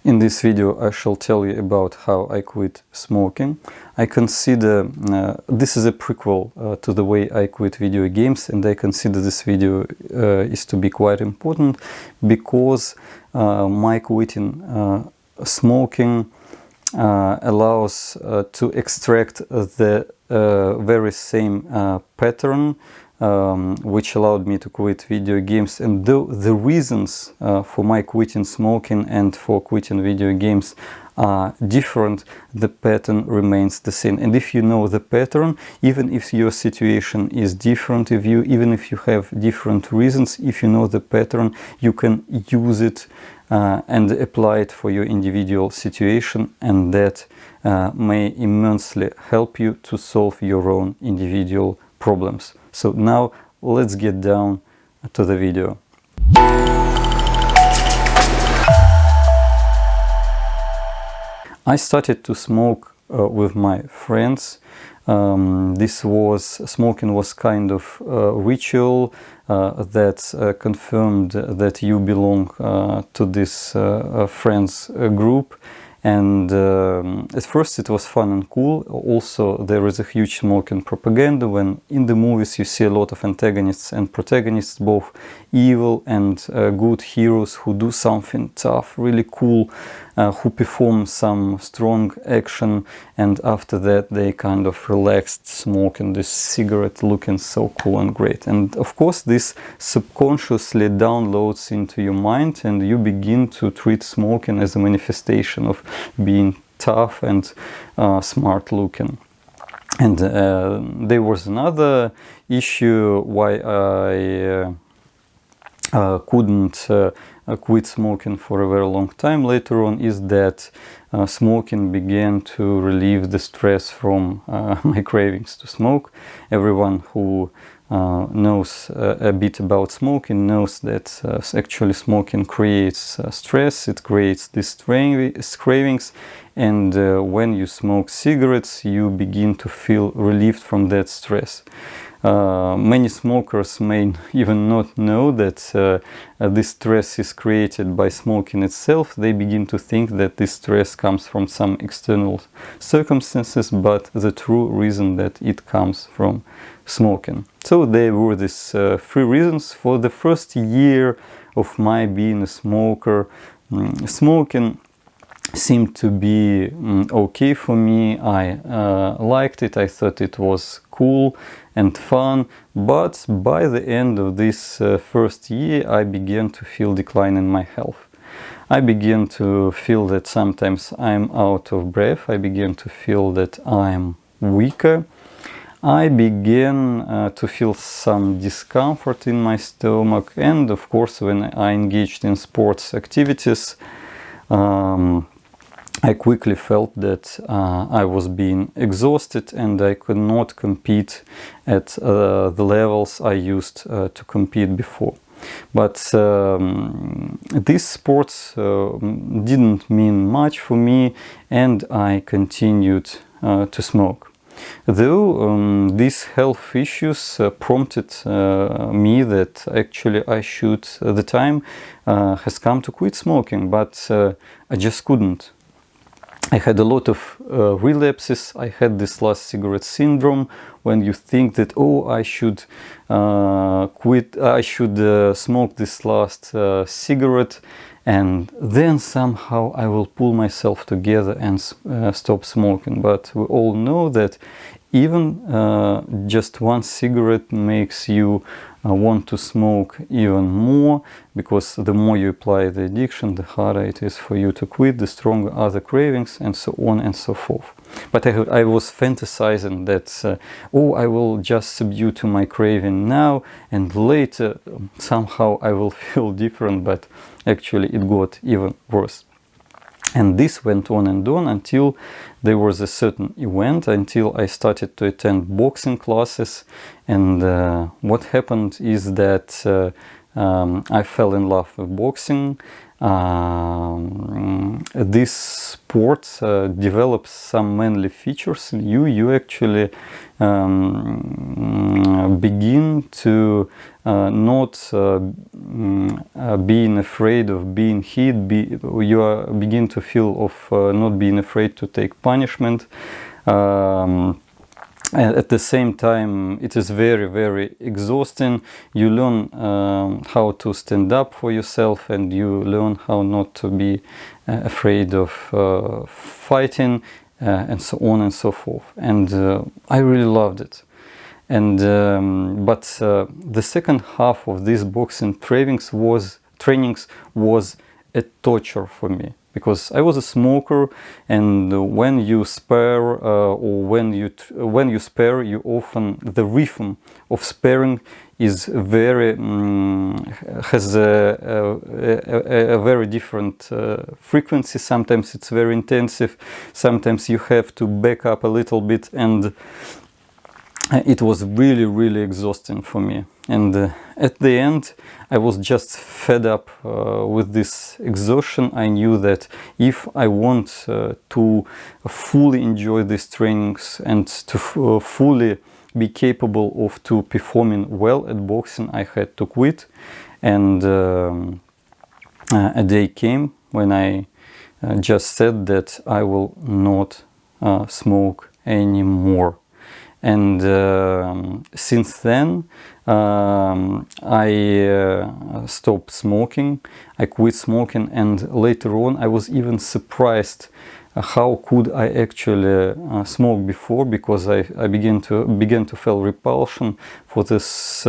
In this video I shall tell you about how I quit smoking. I consider this is a prequel to the way I quit video games, and I consider this video is to be quite important because my quitting smoking allows to extract the very same pattern which allowed me to quit video games. And though the reasons for my quitting smoking and for quitting video games are different, the pattern remains the same. And if you know the pattern, even if your situation is different, even if you have different reasons, if you know the pattern, you can use it and apply it for your individual situation, and that may immensely help you to solve your own individual problems. So now let's get down to the video. I started to smoke with my friends. Smoking was kind of ritual that confirmed that you belong to this friends group. And at first it was fun and cool. Also, there is a huge smoking propaganda when in the movies you see a lot of antagonists and protagonists, both evil and good heroes who do something tough, really cool, who perform some strong action, and after that they kind of relaxed, smoking this cigarette, looking so cool and great. And of course this subconsciously downloads into your mind, and you begin to treat smoking as a manifestation of being tough and smart looking. And there was another issue why I couldn't quit smoking for a very long time later on, is that smoking began to relieve the stress from my cravings to smoke. Everyone who knows a bit about smoking knows that actually smoking creates stress, it creates these cravings, and when you smoke cigarettes you begin to feel relieved from that stress. Many smokers may even not know that this stress is created by smoking itself. They begin to think that this stress comes from some external circumstances, but the true reason that it comes from smoking. So there were these three reasons. For the first year of my being a smoker, smoking seemed to be okay for me. I liked it, I thought it was cool and fun, but by the end of this first year I began to feel decline in my health. I began to feel that sometimes I'm out of breath, I began to feel that I'm weaker, I began to feel some discomfort in my stomach, and of course when I engaged in sports activities, I quickly felt that I was being exhausted and I could not compete at the levels I used to compete before. But these sports didn't mean much for me, and I continued to smoke. Though these health issues prompted me that actually I should, the time has come to quit smoking, but I just couldn't. I had a lot of relapses. I had this last cigarette syndrome, when you think that, oh, I should quit, I should smoke this last cigarette, and then somehow I will pull myself together and stop smoking. But we all know that even just one cigarette makes you want to smoke even more, because the more you apply the addiction, the harder it is for you to quit, the stronger are the cravings, and so on and so forth. But I was fantasizing that, oh, I will just subdue to my craving now, and later somehow I will feel different, but actually it got even worse. And this went on and on until there was a certain event, until I started to attend boxing classes. And what happened is that I fell in love with boxing. this sport develops some manly features in you, you actually begin to not being afraid of being hit. You begin to feel of not being afraid to take punishment. At the same time, it is very, very exhausting. You learn how to stand up for yourself, and you learn how not to be afraid of fighting, and so on and so forth. And I really loved it. And but the second half of this boxing trainings was a torture for me, because I was a smoker, and when you spar or when you spar, you often, the rhythm of sparring is very has a very different frequency. Sometimes it's very intensive, sometimes you have to back up a little bit, and it was really, really exhausting for me. And at the end, I was just fed up with this exhaustion. I knew that if I want to fully enjoy these trainings and to fully be capable of performing well at boxing, I had to quit. And a day came when I just said that I will not smoke anymore. And since then, I stopped smoking. I quit smoking, and later on, I was even surprised how could I actually smoke before, because I began to feel repulsion for this.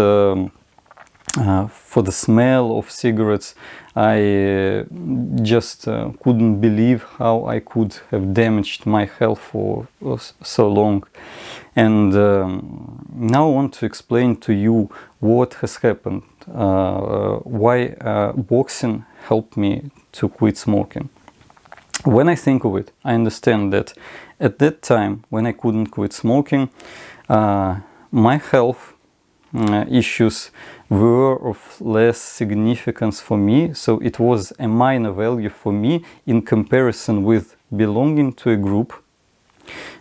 For the smell of cigarettes. I just couldn't believe how I could have damaged my health for so long. And now I want to explain to you what has happened, why boxing helped me to quit smoking. When I think of it, I understand that at that time, when I couldn't quit smoking, my health issues were of less significance for me, so it was a minor value for me in comparison with belonging to a group,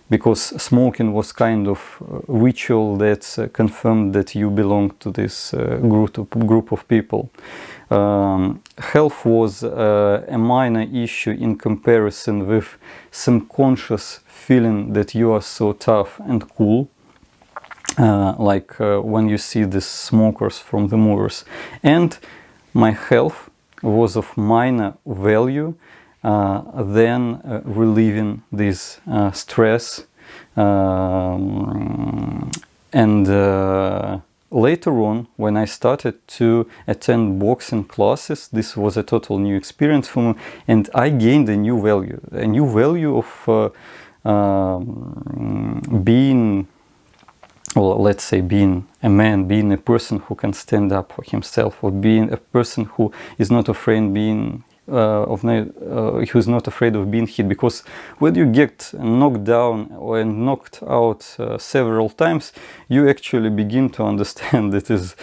because smoking was kind of a ritual that confirmed that you belong to this group of people. Health was a minor issue in comparison with some conscious feeling that you are so tough and cool. Like when you see the smokers from the movies. And my health was of minor value than relieving this stress. And later on, when I started to attend boxing classes, this was a total new experience for me, and I gained a new value of being, well, let's say, being a man, being a person who can stand up for himself, or being a person who is not afraid who's not afraid of being hit. Because when you get knocked down or knocked out several times, you actually begin to understand that it is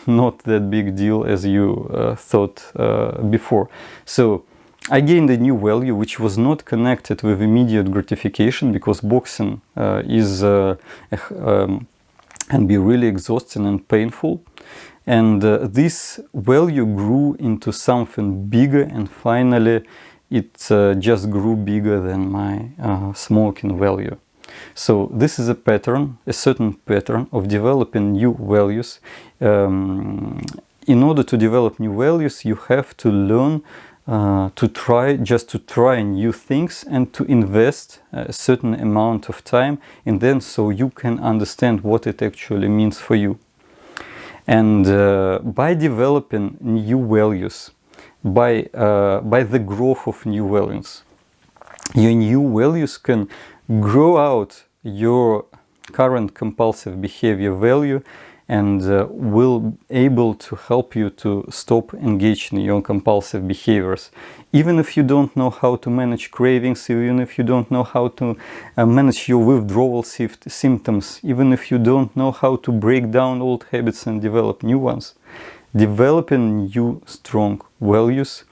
not that big deal as you thought before. So I gained a new value which was not connected with immediate gratification, because boxing can be really exhausting and painful. And this value grew into something bigger, and finally it just grew bigger than my smoking value. So this is a pattern, a certain pattern of developing new values. In order to develop new values, you have to learn to try new things and to invest a certain amount of time in them, so you can understand what it actually means for you. And by developing new values, by the growth of new values, your new values can grow out your current compulsive behavior value, and will able to help you to stop engaging in your compulsive behaviors. Even if you don't know how to manage cravings, even if you don't know how to manage your withdrawal symptoms, even if you don't know how to break down old habits and develop new ones, developing new strong values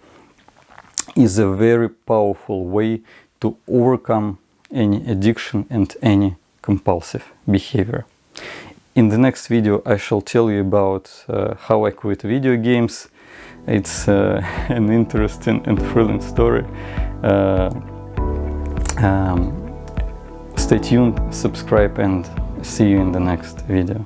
is a very powerful way to overcome any addiction and any compulsive behavior. In the next video I shall tell you about how I quit video games. It's an interesting and thrilling story. Stay tuned, subscribe, and see you in the next video.